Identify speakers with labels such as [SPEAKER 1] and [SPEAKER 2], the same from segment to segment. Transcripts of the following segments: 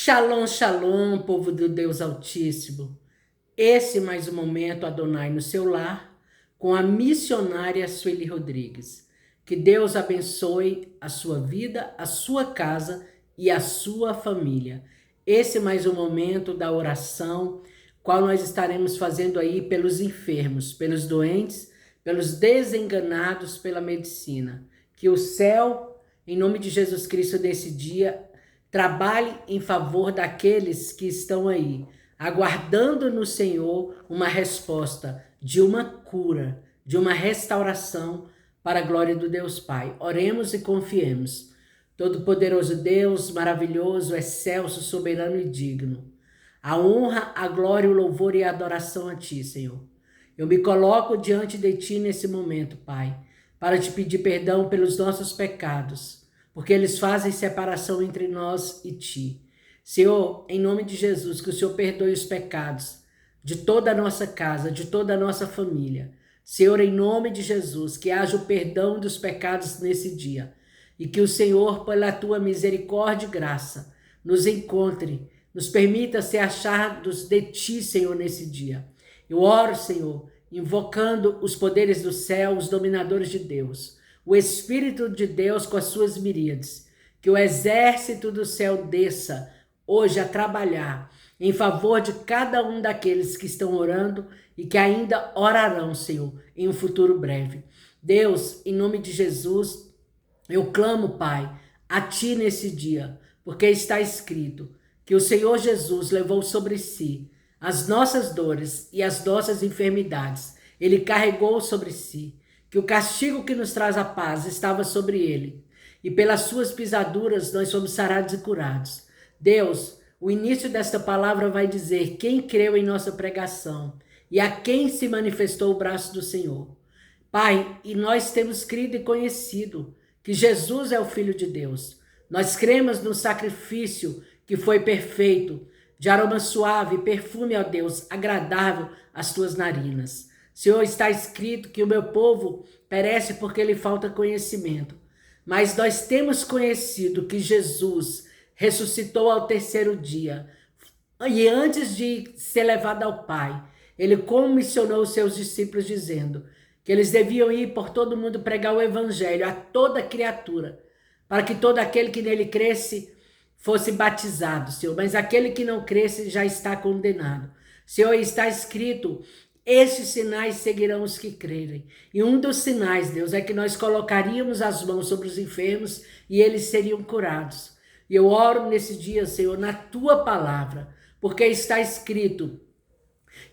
[SPEAKER 1] Shalom, shalom, povo do Deus Altíssimo. Esse mais um momento Adonai no seu lar, com a missionária Sueli Rodrigues. Que Deus abençoe a sua vida, a sua casa e a sua família. Esse mais um momento da oração, qual nós estaremos fazendo aí pelos enfermos, pelos doentes, pelos desenganados pela medicina. Que o céu, em nome de Jesus Cristo, nesse dia, trabalhe em favor daqueles que estão aí, aguardando no Senhor uma resposta de uma cura, de uma restauração para a glória do Deus Pai. Oremos e confiemos. Todo-poderoso Deus, maravilhoso, excelso, soberano e digno. A honra, a glória, o louvor e a adoração a Ti, Senhor. Eu me coloco diante de Ti nesse momento, Pai, para Te pedir perdão pelos nossos pecados, porque eles fazem separação entre nós e Ti. Senhor, em nome de Jesus, que o Senhor perdoe os pecados de toda a nossa casa, de toda a nossa família. Senhor, em nome de Jesus, que haja o perdão dos pecados nesse dia e que o Senhor, pela Tua misericórdia e graça, nos encontre, nos permita ser achados de Ti, Senhor, nesse dia. Eu oro, Senhor, invocando os poderes do céu, os dominadores de Deus, o Espírito de Deus com as suas miríades, que o exército do céu desça hoje a trabalhar em favor de cada um daqueles que estão orando e que ainda orarão, Senhor, em um futuro breve. Deus, em nome de Jesus, eu clamo, Pai, a Ti nesse dia, porque está escrito que o Senhor Jesus levou sobre si as nossas dores e as nossas enfermidades. Ele carregou sobre si, que o castigo que nos traz a paz estava sobre ele, e pelas suas pisaduras nós somos sarados e curados. Deus, o início desta palavra vai dizer quem creu em nossa pregação e a quem se manifestou o braço do Senhor. Pai, e nós temos crido e conhecido que Jesus é o Filho de Deus. Nós cremos no sacrifício que foi perfeito, de aroma suave, perfume, ó Deus, agradável às tuas narinas. Senhor, está escrito que o meu povo perece porque lhe falta conhecimento. Mas nós temos conhecido que Jesus ressuscitou ao terceiro dia. E antes de ser levado ao Pai, ele comissionou os seus discípulos dizendo que eles deviam ir por todo mundo pregar o evangelho a toda criatura, para que todo aquele que nele cresce fosse batizado, Senhor. Mas aquele que não cresce já está condenado. Senhor, está escrito: estes sinais seguirão os que crerem. E um dos sinais, Deus, é que nós colocaríamos as mãos sobre os enfermos e eles seriam curados. E eu oro nesse dia, Senhor, na Tua palavra, porque está escrito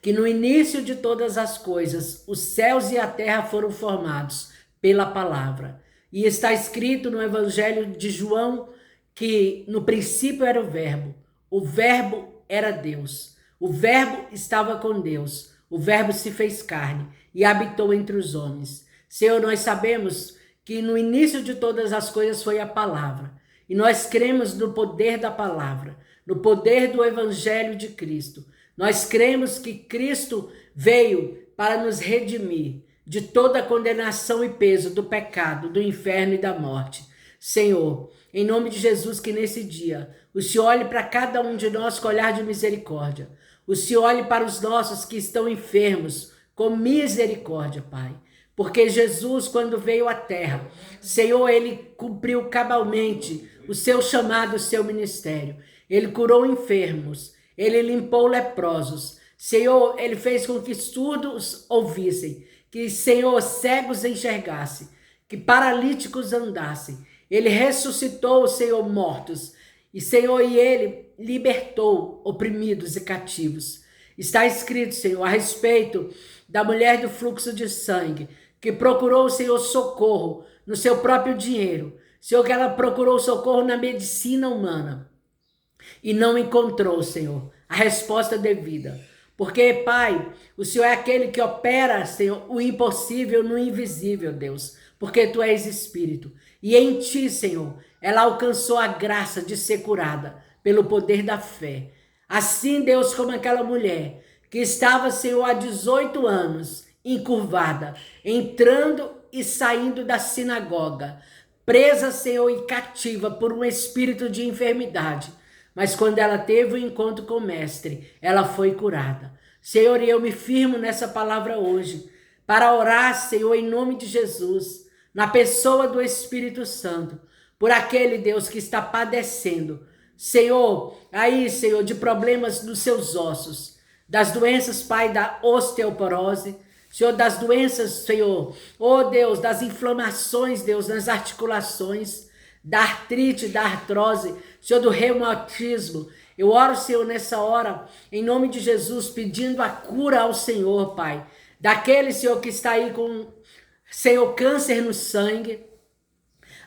[SPEAKER 1] que no início de todas as coisas, os céus e a terra foram formados pela palavra. E está escrito no Evangelho de João que no princípio era o Verbo era Deus, o Verbo estava com Deus, o Verbo se fez carne e habitou entre os homens. Senhor, nós sabemos que no início de todas as coisas foi a palavra, e nós cremos no poder da palavra, no poder do Evangelho de Cristo. Nós cremos que Cristo veio para nos redimir de toda a condenação e peso do pecado, do inferno e da morte. Senhor, em nome de Jesus, que nesse dia o Senhor olhe para cada um de nós com olhar de misericórdia. O Senhor olhe para os nossos que estão enfermos com misericórdia, Pai. Porque Jesus, quando veio à terra, Senhor, Ele cumpriu cabalmente o seu chamado, o seu ministério. Ele curou enfermos, Ele limpou leprosos. Senhor, Ele fez com que surdos ouvissem, que, Senhor, cegos enxergassem, que paralíticos andassem. Ele ressuscitou, Senhor, mortos. E, Senhor, e Ele libertou oprimidos e cativos. Está escrito, Senhor, a respeito da mulher do fluxo de sangue, que procurou, Senhor, socorro no seu próprio dinheiro. Senhor, que ela procurou socorro na medicina humana e não encontrou, Senhor, a resposta devida. Porque, Pai, o Senhor é aquele que opera, Senhor, o impossível no invisível, Deus, porque Tu és Espírito. E em Ti, Senhor, ela alcançou a graça de ser curada pelo poder da fé. Assim, Deus, como aquela mulher que estava, Senhor, há 18 anos, encurvada, entrando e saindo da sinagoga, presa, Senhor, e cativa por um espírito de enfermidade. mas quando ela teve o encontro com o mestre, ela foi curada. Senhor, e eu me firmo nessa palavra hoje, para orar, Senhor, em nome de Jesus, na pessoa do Espírito Santo, por aquele Deus que está padecendo, Senhor, aí, Senhor, de problemas nos seus ossos, das doenças, Pai, da osteoporose, Senhor, das doenças, Senhor, oh Deus, das inflamações, Deus, nas articulações, da artrite, da artrose, Senhor, do reumatismo. Eu oro, Senhor, nessa hora, em nome de Jesus, pedindo a cura ao Senhor, Pai, daquele, Senhor, que está aí com, Senhor, câncer no sangue,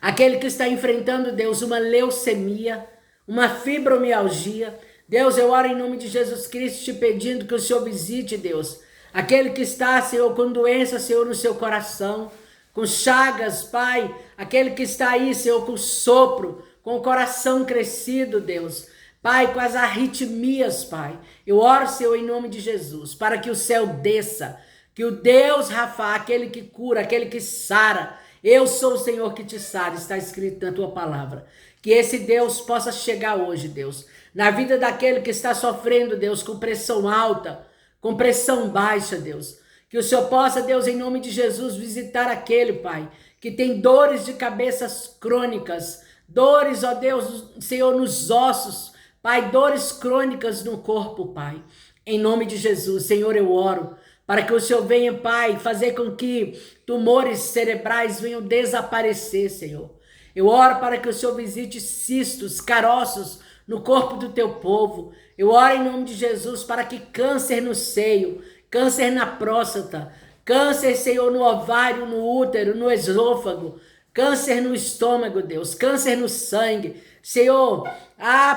[SPEAKER 1] aquele que está enfrentando, Deus, uma leucemia, uma fibromialgia. Deus, eu oro em nome de Jesus Cristo, te pedindo que o Senhor visite, Deus, aquele que está, Senhor, com doença, Senhor, no seu coração, com chagas, Pai, aquele que está aí, Senhor, com sopro, com o coração crescido, Deus, Pai, com as arritmias, Pai. Eu oro, Senhor, em nome de Jesus, para que o céu desça, que o Deus Rafa, aquele que cura, aquele que sara, eu sou o Senhor que te sara, está escrito na tua palavra. Que esse Deus possa chegar hoje, Deus, na vida daquele que está sofrendo, Deus, com pressão alta, com pressão baixa, Deus. Que o Senhor possa, Deus, em nome de Jesus, visitar aquele, Pai, que tem dores de cabeças crônicas, dores, ó Deus, Senhor, nos ossos, Pai, dores crônicas no corpo, Pai. Em nome de Jesus, Senhor, eu oro para que o Senhor venha, Pai, fazer com que tumores cerebrais venham desaparecer, Senhor. Eu oro para que o Senhor visite cistos, caroços no corpo do teu povo. Eu oro em nome de Jesus para que câncer no seio, câncer na próstata, câncer, Senhor, no ovário, no útero, no esôfago, câncer no estômago, Deus, câncer no sangue, Senhor,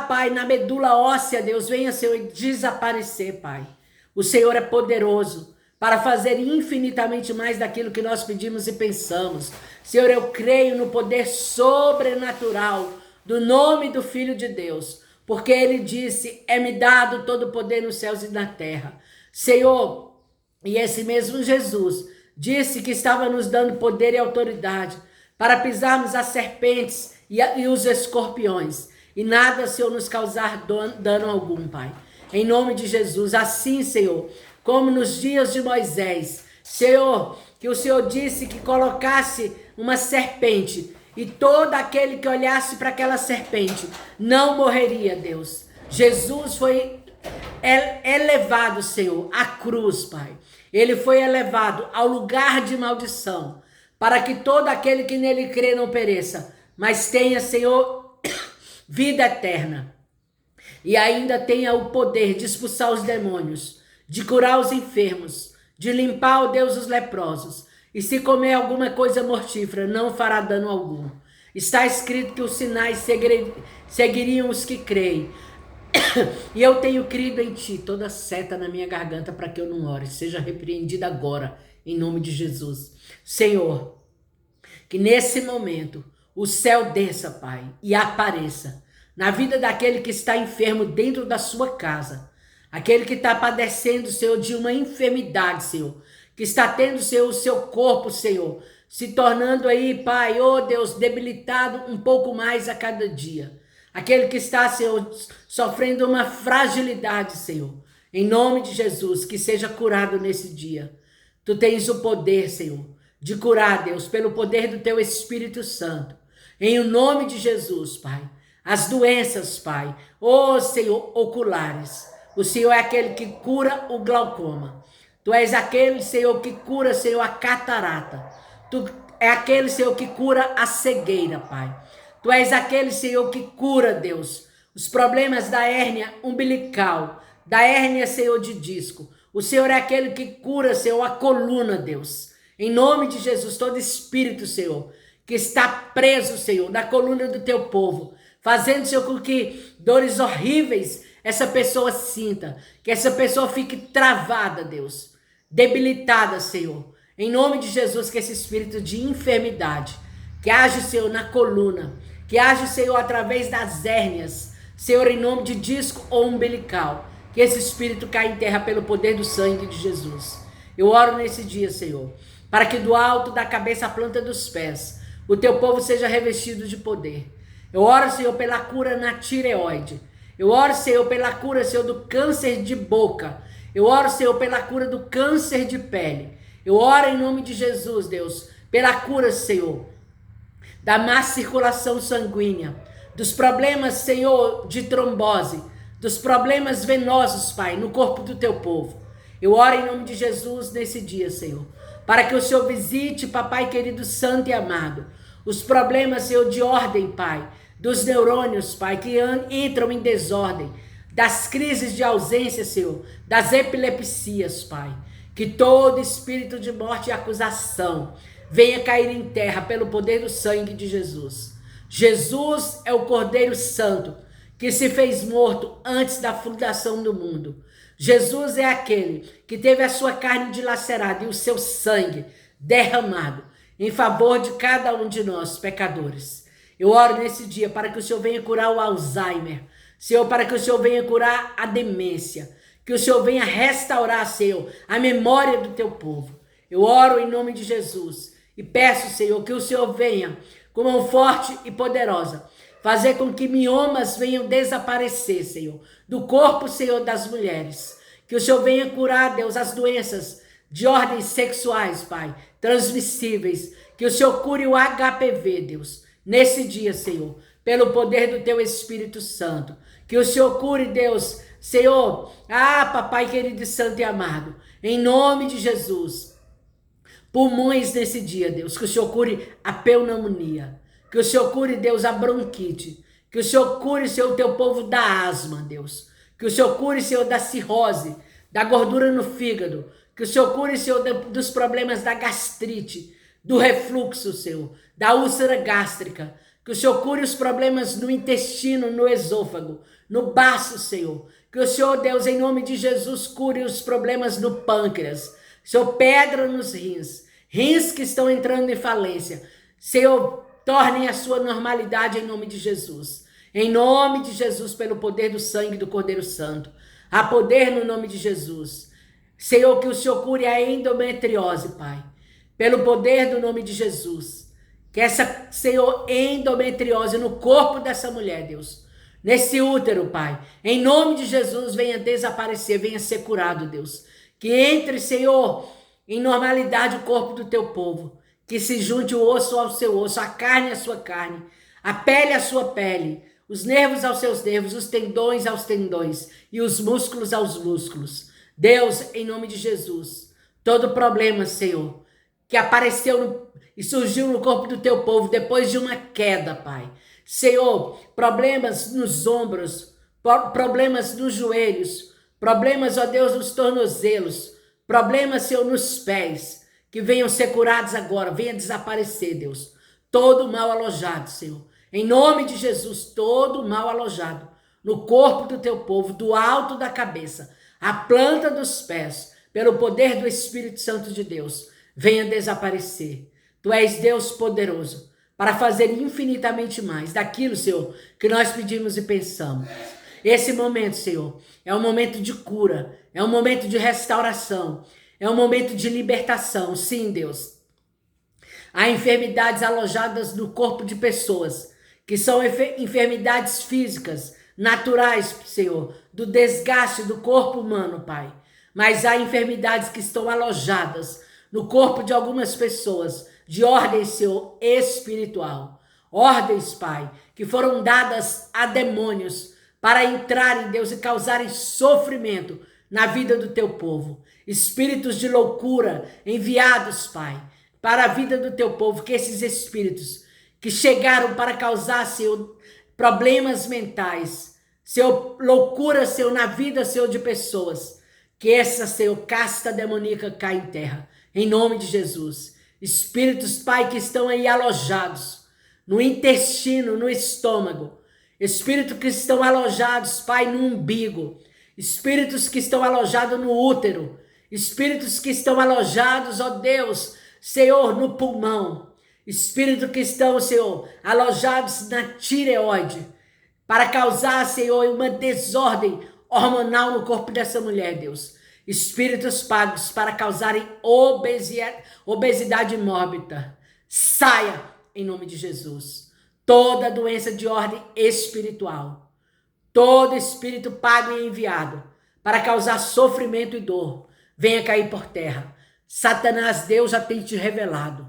[SPEAKER 1] Pai, na medula óssea, Deus, venha, Senhor, desaparecer, Pai. O Senhor é poderoso para fazer infinitamente mais daquilo que nós pedimos e pensamos. Senhor, eu creio no poder sobrenatural do nome do Filho de Deus, porque ele disse, é-me dado todo o poder nos céus e na terra. Senhor, e esse mesmo Jesus disse que estava nos dando poder e autoridade para pisarmos as serpentes e os escorpiões, e nada, Senhor, nos causar dano algum, Pai. Em nome de Jesus, assim, Senhor, como nos dias de Moisés, Senhor, que o Senhor disse que colocasse uma serpente e todo aquele que olhasse para aquela serpente não morreria, Deus. Jesus foi elevado, Senhor, à cruz, Pai. Ele foi elevado ao lugar de maldição, para que todo aquele que nele crê não pereça, mas tenha, Senhor, vida eterna. E ainda tenha o poder de expulsar os demônios, de curar os enfermos, de limpar, ó Deus, os leprosos. E se comer alguma coisa mortífera, não fará dano algum. Está escrito que os sinais seguiriam os que creem. E eu tenho crido em ti, toda seta na minha garganta para que eu não ore, seja repreendida agora, em nome de Jesus. Senhor, que nesse momento o céu desça, Pai, e apareça na vida daquele que está enfermo dentro da sua casa, aquele que está padecendo, Senhor, de uma enfermidade, Senhor, que está tendo, Senhor, o seu corpo, Senhor, se tornando aí, Pai, oh Deus, debilitado um pouco mais a cada dia. Aquele que está, Senhor, sofrendo uma fragilidade, Senhor, em nome de Jesus, que seja curado nesse dia. Tu tens o poder, Senhor, de curar, Deus, pelo poder do teu Espírito Santo. Em o nome de Jesus, Pai. As doenças, Pai, oh Senhor, oculares. O Senhor é aquele que cura o glaucoma. Tu és aquele, Senhor, que cura, Senhor, a catarata. Tu é aquele, Senhor, que cura a cegueira, Pai. Tu és aquele, Senhor, que cura, Deus, os problemas da hérnia umbilical, da hérnia, Senhor, de disco. O Senhor é aquele que cura, Senhor, a coluna, Deus. Em nome de Jesus, todo espírito, Senhor, que está preso, Senhor, na coluna do teu povo, fazendo, Senhor, com que dores horríveis essa pessoa sinta, que essa pessoa fique travada, Deus, debilitada, Senhor. Em nome de Jesus, que esse espírito de enfermidade, que age, Senhor, na coluna, que age, Senhor, através das hérnias, Senhor, em nome de disco ou umbilical, que esse espírito caia em terra pelo poder do sangue de Jesus. Eu oro nesse dia, Senhor, para que do alto da cabeça à planta dos pés, o teu povo seja revestido de poder. Eu oro, Senhor, pela cura na tireoide. Eu oro, Senhor, pela cura, Senhor, do câncer de boca. Eu oro, Senhor, pela cura do câncer de pele. Eu oro em nome de Jesus, Deus, pela cura, Senhor, da má circulação sanguínea, dos problemas, Senhor, de trombose, dos problemas venosos, Pai, no corpo do teu povo. Eu oro em nome de Jesus nesse dia, Senhor, para que o Senhor visite, papai querido, santo e amado, os problemas, Senhor, de ordem, Pai, dos neurônios, Pai, que entram em desordem, das crises de ausência, Senhor, das epilepsias, Pai. Que todo espírito de morte e acusação venha cair em terra pelo poder do sangue de Jesus. Jesus é o Cordeiro Santo que se fez morto antes da fundação do mundo. Jesus é aquele que teve a sua carne dilacerada e o seu sangue derramado em favor de cada um de nós, pecadores. Eu oro nesse dia para que o Senhor venha curar o Alzheimer, Senhor, para que o Senhor venha curar a demência, que o Senhor venha restaurar, Senhor, a memória do teu povo. Eu oro em nome de Jesus e peço, Senhor, que o Senhor venha com mão forte e poderosa, fazer com que miomas venham desaparecer, Senhor, do corpo, Senhor, das mulheres. Que o Senhor venha curar, Deus, as doenças de ordens sexuais, Pai, transmissíveis. Que o Senhor cure o HPV, Deus, nesse dia, Senhor, pelo poder do teu Espírito Santo. Que o Senhor cure, Deus, Senhor, papai querido, santo e amado, em nome de Jesus, pulmões nesse dia, Deus, que o Senhor cure a pneumonia, que o Senhor cure, Deus, a bronquite, que o Senhor cure, Senhor, o teu povo da asma, Deus, que o Senhor cure, Senhor, da cirrose, da gordura no fígado, que o Senhor cure, Senhor, dos problemas da gastrite, do refluxo, Senhor, da úlcera gástrica, que o Senhor cure os problemas no intestino, no esôfago, no baço, Senhor. Que o Senhor, Deus, em nome de Jesus, cure os problemas no pâncreas. Senhor, pedra nos rins que estão entrando em falência. Senhor, tornem a sua normalidade em nome de Jesus. Em nome de Jesus, pelo poder do sangue do Cordeiro Santo. Há poder no nome de Jesus. Senhor, que o Senhor cure a endometriose, Pai. Pelo poder do nome de Jesus. Que essa, Senhor, endometriose no corpo dessa mulher, Deus, nesse útero, Pai, em nome de Jesus, venha desaparecer, venha ser curado, Deus. Que entre, Senhor, em normalidade o corpo do teu povo. Que se junte o osso ao seu osso, a carne à sua carne, a pele à sua pele, os nervos aos seus nervos, os tendões aos tendões e os músculos aos músculos. Deus, em nome de Jesus, todo problema, Senhor, que apareceu e surgiu no corpo do teu povo depois de uma queda, Pai. Senhor, problemas nos ombros, problemas nos joelhos, problemas, ó Deus, nos tornozelos, problemas, Senhor, nos pés, que venham ser curados agora, venha desaparecer, Deus. Todo mal alojado, Senhor. Em nome de Jesus, todo mal alojado no corpo do teu povo, do alto da cabeça, a planta dos pés, pelo poder do Espírito Santo de Deus, venha desaparecer. Tu és Deus poderoso para fazer infinitamente mais daquilo, Senhor, que nós pedimos e pensamos. Esse momento, Senhor, é um momento de cura, é um momento de restauração, é um momento de libertação. Sim, Deus. Há enfermidades alojadas no corpo de pessoas, que são enfermidades físicas, naturais, Senhor, do desgaste do corpo humano, Pai. Mas há enfermidades que estão alojadas no corpo de algumas pessoas, de ordem, Senhor, espiritual. Ordens, Pai, que foram dadas a demônios para entrarem, Deus, e causarem sofrimento na vida do teu povo. Espíritos de loucura enviados, Pai, para a vida do teu povo, que esses espíritos que chegaram para causar, Senhor, problemas mentais, Senhor, loucura, Senhor, na vida, Senhor, de pessoas, que essa, Senhor, casta demoníaca cai em terra, em nome de Jesus. Espíritos, Pai, que estão aí alojados no intestino, no estômago. Espíritos que estão alojados, Pai, no umbigo. Espíritos que estão alojados no útero. Espíritos que estão alojados, ó Deus, Senhor, no pulmão. Espíritos que estão, Senhor, alojados na tireoide. Para causar, Senhor, uma desordem hormonal no corpo dessa mulher, Deus. Espíritos pagos para causarem obesidade mórbida. Saia em nome de Jesus. Toda doença de ordem espiritual, todo espírito pago e enviado para causar sofrimento e dor, venha cair por terra. Satanás, Deus já tem te revelado.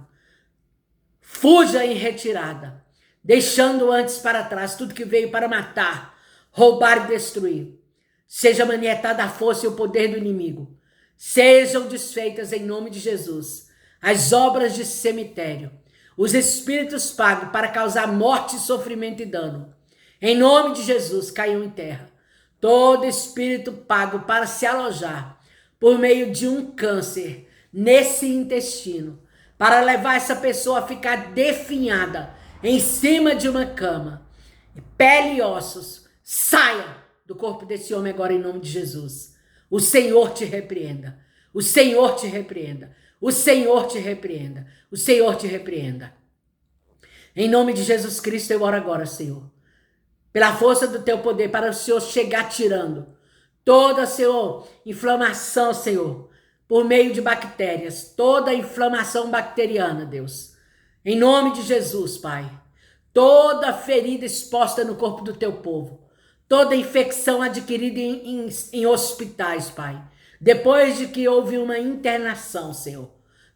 [SPEAKER 1] Fuja em retirada, deixando antes para trás tudo que veio para matar, roubar e destruir. Seja manietada a força e o poder do inimigo. Sejam desfeitas em nome de Jesus as obras de cemitério, os espíritos pagos para causar morte, sofrimento e dano. Em nome de Jesus, caiam em terra. Todo espírito pago para se alojar por meio de um câncer nesse intestino, para levar essa pessoa a ficar definhada em cima de uma cama, pele e ossos, saia do corpo desse homem agora em nome de Jesus. O Senhor te repreenda. O Senhor te repreenda. O Senhor te repreenda. O Senhor te repreenda. Em nome de Jesus Cristo eu oro agora, Senhor, pela força do teu poder, para o Senhor chegar tirando toda, Senhor, inflamação, Senhor, por meio de bactérias, toda inflamação bacteriana, Deus. Em nome de Jesus, Pai, toda ferida exposta no corpo do teu povo, toda infecção adquirida em hospitais, Pai, depois de que houve uma internação, Senhor,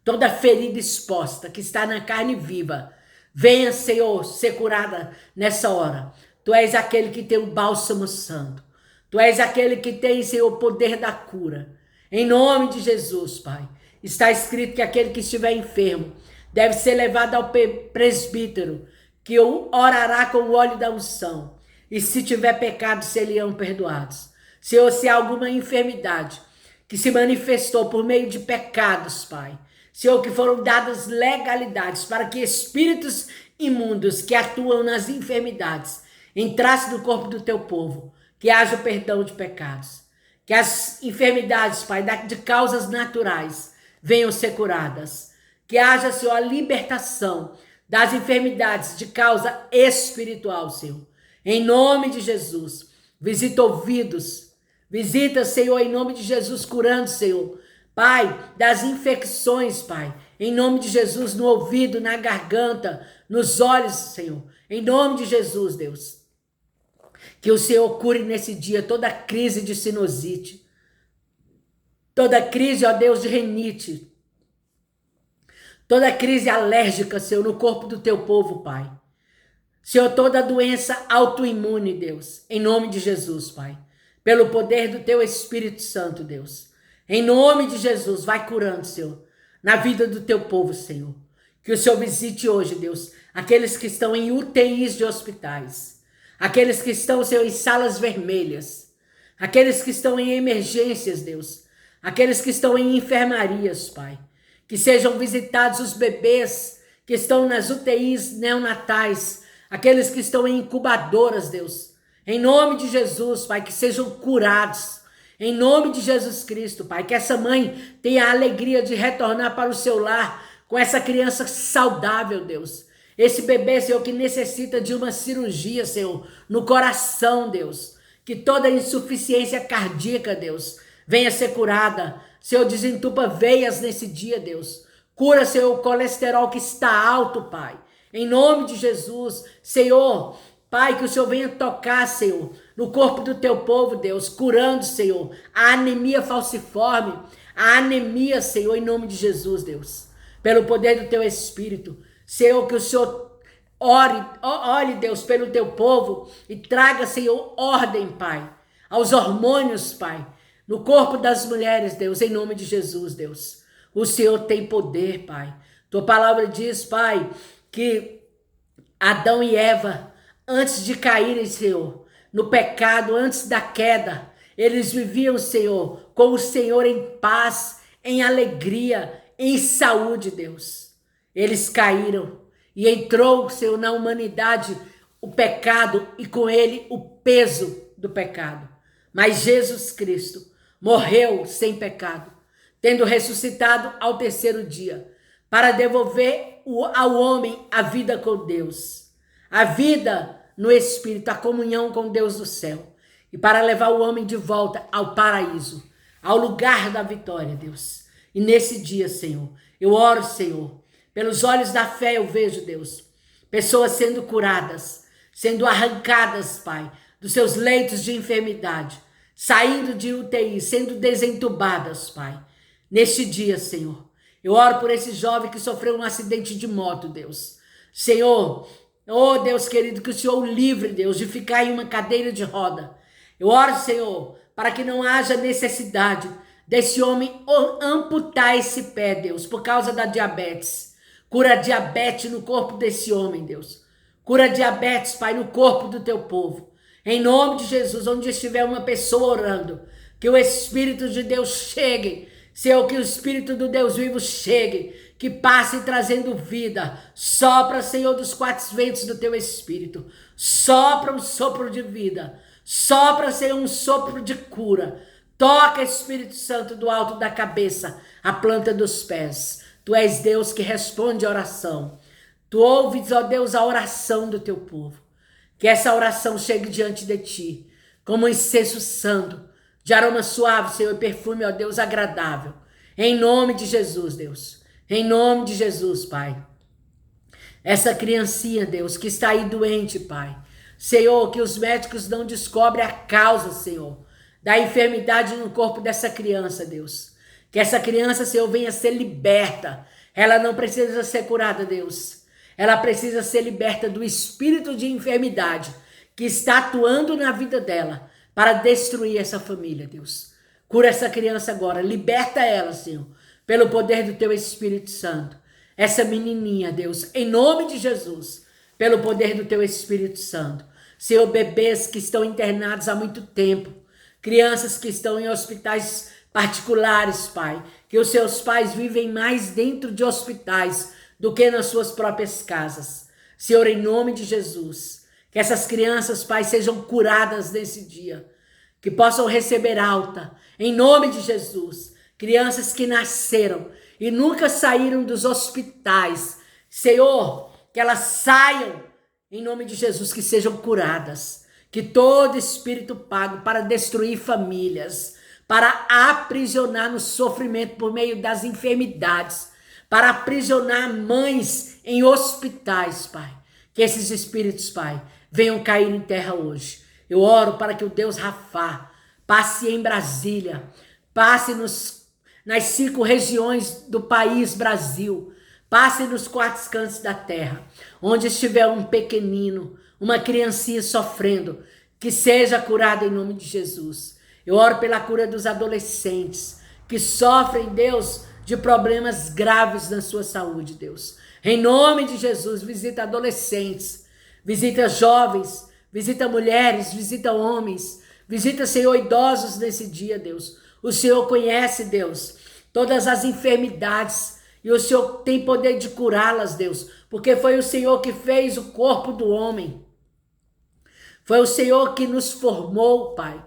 [SPEAKER 1] toda ferida exposta que está na carne viva, venha, Senhor, ser curada nessa hora. Tu és aquele que tem o bálsamo santo. Tu és aquele que tem, Senhor, o poder da cura. Em nome de Jesus, Pai. Está escrito que aquele que estiver enfermo deve ser levado ao presbítero, que o orará com o óleo da unção. E se tiver pecado, seriam perdoados. Senhor, se há alguma enfermidade que se manifestou por meio de pecados, Pai, Senhor, que foram dadas legalidades para que espíritos imundos que atuam nas enfermidades entrasse no corpo do teu povo, que haja perdão de pecados, que as enfermidades, Pai, de causas naturais venham ser curadas, que haja, Senhor, a libertação das enfermidades de causa espiritual, Senhor, em nome de Jesus. Visita ouvidos, visita, Senhor, em nome de Jesus, curando, Senhor, Pai, das infecções, Pai, em nome de Jesus, no ouvido, na garganta, nos olhos, Senhor, em nome de Jesus, Deus. Que o Senhor cure nesse dia toda crise de sinusite, toda crise, ó Deus, de rinite, toda crise alérgica, Senhor, no corpo do teu povo, Pai. Senhor, toda doença autoimune, Deus, em nome de Jesus, Pai, pelo poder do teu Espírito Santo, Deus. Em nome de Jesus, vai curando, Senhor, na vida do teu povo, Senhor. Que o Senhor visite hoje, Deus, aqueles que estão em UTIs de hospitais, aqueles que estão, Senhor, em salas vermelhas, aqueles que estão em emergências, Deus, aqueles que estão em enfermarias, Pai. Que sejam visitados os bebês que estão nas UTIs neonatais, aqueles que estão em incubadoras, Deus. Em nome de Jesus, Pai, que sejam curados. Em nome de Jesus Cristo, Pai, que essa mãe tenha a alegria de retornar para o seu lar com essa criança saudável, Deus. Esse bebê, Senhor, que necessita de uma cirurgia, Senhor, no coração, Deus. Que toda insuficiência cardíaca, Deus, venha ser curada. Senhor, desentupa veias nesse dia, Deus. Cura, Senhor, o colesterol que está alto, Pai. Em nome de Jesus, Senhor, Pai, que o Senhor venha tocar, Senhor, no corpo do teu povo, Deus, curando, Senhor, a anemia falciforme, a anemia, Senhor, em nome de Jesus, Deus, pelo poder do teu Espírito. Senhor, que o Senhor olhe, Deus, pelo teu povo e traga, Senhor, ordem, Pai, aos hormônios, Pai, no corpo das mulheres, Deus, em nome de Jesus, Deus. O Senhor tem poder, Pai. Tua palavra diz, Pai, que Adão e Eva, antes de caírem, Senhor, no pecado, antes da queda, eles viviam, Senhor, com o Senhor em paz, em alegria, em saúde, Deus. Eles caíram e entrou, Senhor, na humanidade o pecado e com ele o peso do pecado. Mas Jesus Cristo morreu sem pecado, tendo ressuscitado ao terceiro dia, para devolver ao homem a vida com Deus, a vida no Espírito, a comunhão com Deus do céu, e para levar o homem de volta ao paraíso, ao lugar da vitória, Deus. E nesse dia, Senhor, eu oro, Senhor, pelos olhos da fé eu vejo, Deus, pessoas sendo curadas, sendo arrancadas, Pai, dos seus leitos de enfermidade, saindo de UTI, sendo desentubadas, Pai. Neste dia, Senhor, eu oro por esse jovem que sofreu um acidente de moto, Deus. Senhor, oh Deus querido, que o Senhor o livre, Deus, de ficar em uma cadeira de roda. Eu oro, Senhor, para que não haja necessidade desse homem amputar esse pé, Deus, por causa da diabetes. Cura diabetes no corpo desse homem, Deus. Cura diabetes, Pai, no corpo do teu povo. Em nome de Jesus, onde estiver uma pessoa orando, que o Espírito de Deus chegue, Senhor, que o Espírito do Deus vivo chegue, que passe trazendo vida. Sopra, Senhor, dos quatro ventos do teu Espírito. Sopra um sopro de vida. Sopra, Senhor, um sopro de cura. Toca, Espírito Santo, do alto da cabeça, a planta dos pés. Tu és Deus que responde a oração. Tu ouves, ó Deus, a oração do teu povo. Que essa oração chegue diante de ti, como um incenso santo, de aroma suave, Senhor, e perfume, ó Deus, agradável. Em nome de Jesus, Deus. Em nome de Jesus, Pai. Essa criancinha, Deus, que está aí doente, Pai. Senhor, que os médicos não descobrem a causa, Senhor, da enfermidade no corpo dessa criança, Deus. Que essa criança, Senhor, venha ser liberta. Ela não precisa ser curada, Deus. Ela precisa ser liberta do espírito de enfermidade que está atuando na vida dela para destruir essa família, Deus. Cura essa criança agora. Liberta ela, Senhor, pelo poder do teu Espírito Santo. Essa menininha, Deus, em nome de Jesus, pelo poder do teu Espírito Santo. Senhor, bebês que estão internados há muito tempo, crianças que estão em hospitais particulares, Pai, que os seus pais vivem mais dentro de hospitais do que nas suas próprias casas. Senhor, em nome de Jesus, que essas crianças, Pai, sejam curadas nesse dia, que possam receber alta, em nome de Jesus. Crianças que nasceram e nunca saíram dos hospitais, Senhor, que elas saiam, em nome de Jesus, que sejam curadas, que todo espírito pago para destruir famílias, para aprisionar no sofrimento por meio das enfermidades, para aprisionar mães em hospitais, Pai. Que esses espíritos, Pai, venham cair em terra hoje. Eu oro para que o Deus Rafá passe em Brasília, passe nas 5 regiões do país Brasil, passe nos 4 cantos da terra, onde estiver um pequenino, uma criancinha sofrendo, que seja curado em nome de Jesus. Eu oro pela cura dos adolescentes que sofrem, Deus, de problemas graves na sua saúde, Deus. Em nome de Jesus, visita adolescentes, visita jovens, visita mulheres, visita homens, visita, Senhor, idosos nesse dia, Deus. O Senhor conhece, Deus, todas as enfermidades e o Senhor tem poder de curá-las, Deus, porque foi o Senhor que fez o corpo do homem. Foi o Senhor que nos formou, Pai.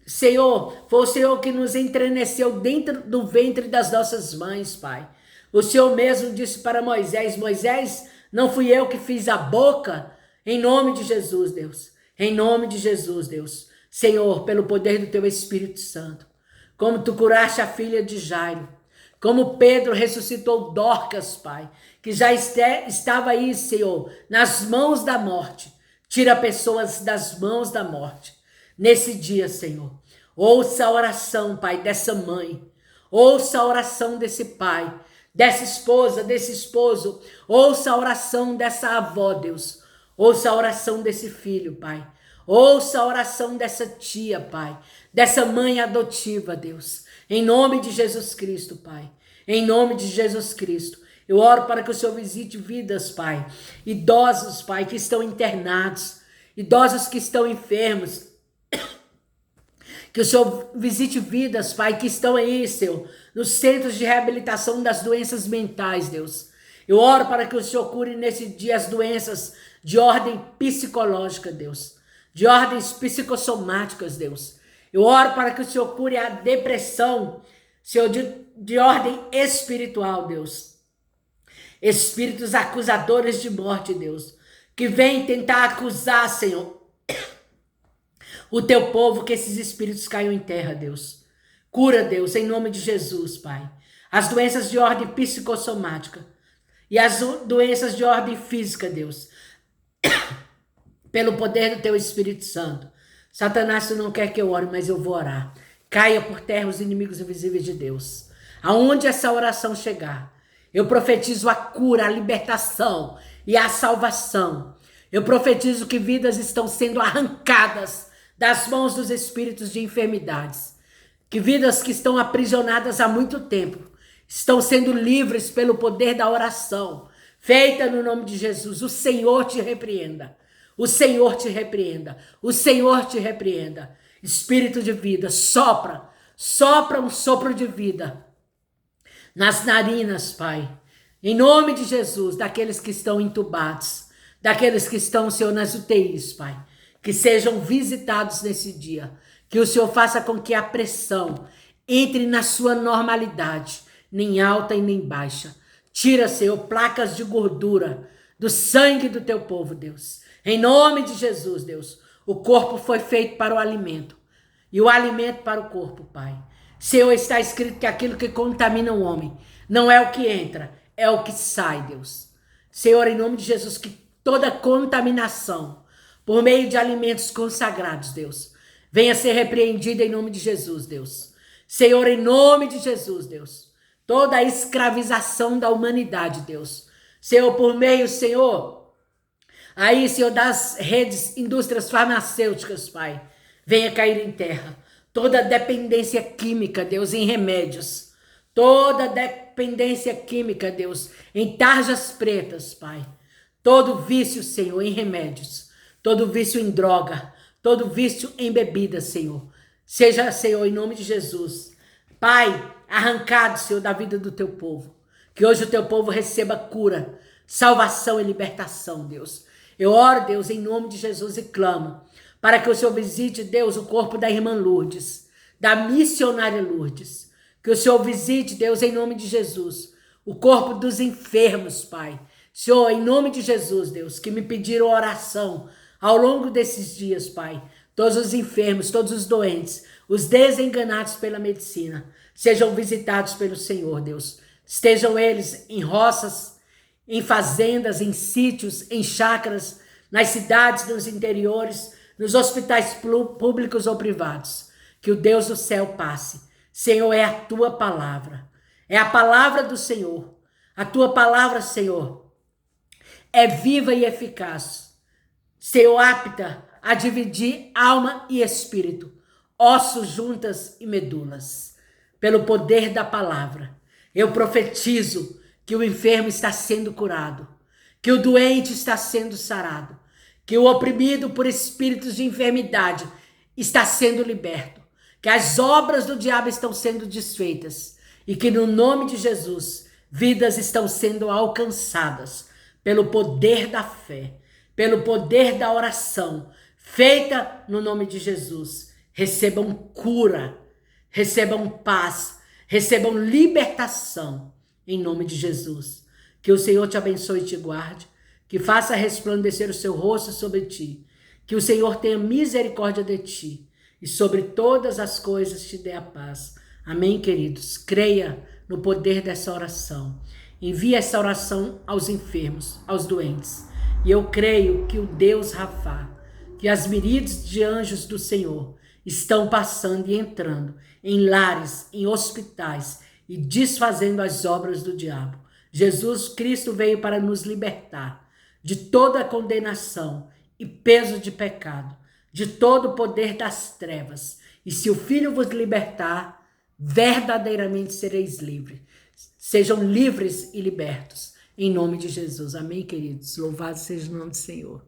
[SPEAKER 1] Senhor, foi o Senhor que nos entreneceu dentro do ventre das nossas mães, Pai. O Senhor mesmo disse para Moisés: Moisés, não fui eu que fiz a boca? Em nome de Jesus, Deus. Em nome de Jesus, Deus. Senhor, pelo poder do teu Espírito Santo, como tu curaste a filha de Jairo, como Pedro ressuscitou Dorcas, Pai, que já estava aí, Senhor, nas mãos da morte. Tira pessoas das mãos da morte. Nesse dia, Senhor, ouça a oração, Pai, dessa mãe. Ouça a oração desse pai, dessa esposa, desse esposo. Ouça a oração dessa avó, Deus. Ouça a oração desse filho, Pai. Ouça a oração dessa tia, Pai. Dessa mãe adotiva, Deus. Em nome de Jesus Cristo, Pai. Em nome de Jesus Cristo. Eu oro para que o Senhor visite vidas, Pai. Idosos, Pai, que estão internados. Idosos que estão enfermos. Que o Senhor visite vidas, Pai, que estão aí, Senhor, nos centros de reabilitação das doenças mentais, Deus. Eu oro para que o Senhor cure nesse dia as doenças de ordem psicológica, Deus. De ordens psicossomáticas, Deus. Eu oro para que o Senhor cure a depressão, Senhor, de ordem espiritual, Deus. Espíritos acusadores de morte, Deus, que vêm tentar acusar, Senhor, o teu povo, que esses espíritos caiam em terra, Deus. Cura, Deus, em nome de Jesus, Pai. As doenças de ordem psicossomática e as doenças de ordem física, Deus. Pelo poder do teu Espírito Santo. Satanás, tu não quer que eu ore, mas eu vou orar. Caia por terra os inimigos invisíveis de Deus. Aonde essa oração chegar, eu profetizo a cura, a libertação e a salvação. Eu profetizo que vidas estão sendo arrancadas das mãos dos espíritos de enfermidades. Que vidas que estão aprisionadas há muito tempo estão sendo livres pelo poder da oração, feita no nome de Jesus. O Senhor te repreenda. O Senhor te repreenda. O Senhor te repreenda. Espírito de vida, sopra um sopro de vida nas narinas, Pai. Em nome de Jesus, daqueles que estão entubados, daqueles que estão, Senhor, nas UTIs, Pai. Que sejam visitados nesse dia. Que o Senhor faça com que a pressão entre na sua normalidade, nem alta e nem baixa. Tira, Senhor, placas de gordura do sangue do teu povo, Deus. Em nome de Jesus, Deus. O corpo foi feito para o alimento e o alimento para o corpo, Pai. Senhor, está escrito que aquilo que contamina o homem não é o que entra, é o que sai, Deus. Senhor, em nome de Jesus, que toda contaminação por meio de alimentos consagrados, Deus, venha ser repreendida em nome de Jesus, Deus. Senhor, em nome de Jesus, Deus. Toda a escravização da humanidade, Deus. Senhor, por meio, Senhor, aí, Senhor, das redes, indústrias farmacêuticas, Pai, venha cair em terra. Toda dependência química, Deus, em remédios. Toda dependência química, Deus, em tarjas pretas, Pai. Todo vício, Senhor, em remédios. Todo vício em droga. Todo vício em bebida, Senhor. Seja, Senhor, em nome de Jesus. Pai, arrancado, Senhor, da vida do teu povo. Que hoje o teu povo receba cura, salvação e libertação, Deus. Eu oro, Deus, em nome de Jesus e clamo para que o Senhor visite, Deus, o corpo da irmã Lourdes, da missionária Lourdes. Que o Senhor visite, Deus, em nome de Jesus, o corpo dos enfermos, Pai. Senhor, em nome de Jesus, Deus, que me pediram oração ao longo desses dias, Pai. Todos os enfermos, todos os doentes, os desenganados pela medicina, sejam visitados pelo Senhor, Deus. Estejam eles em roças, em fazendas, em sítios, em chácaras, nas cidades, nos interiores, nos hospitais públicos ou privados. Que o Deus do céu passe. Senhor, é a tua palavra. É a palavra do Senhor. A tua palavra, Senhor, é viva e eficaz. Senhor, apta a dividir alma e espírito, ossos, juntas e medulas. Pelo poder da palavra, eu profetizo que o enfermo está sendo curado, que o doente está sendo sarado, que o oprimido por espíritos de enfermidade está sendo liberto, que as obras do diabo estão sendo desfeitas e que no nome de Jesus, vidas estão sendo alcançadas pelo poder da fé, pelo poder da oração, feita no nome de Jesus. Recebam cura, recebam paz, recebam libertação em nome de Jesus. Que o Senhor te abençoe e te guarde, que faça resplandecer o seu rosto sobre ti, que o Senhor tenha misericórdia de ti e sobre todas as coisas te dê a paz. Amém, queridos? Creia no poder dessa oração. Envie essa oração aos enfermos, aos doentes. E eu creio que o Deus Rafá, que as miríades de anjos do Senhor estão passando e entrando em lares, em hospitais e desfazendo as obras do diabo. Jesus Cristo veio para nos libertar de toda a condenação e peso de pecado, de todo o poder das trevas. E se o Filho vos libertar, verdadeiramente sereis livres. Sejam livres e libertos. Em nome de Jesus. Amém, queridos? Louvado seja o nome do Senhor.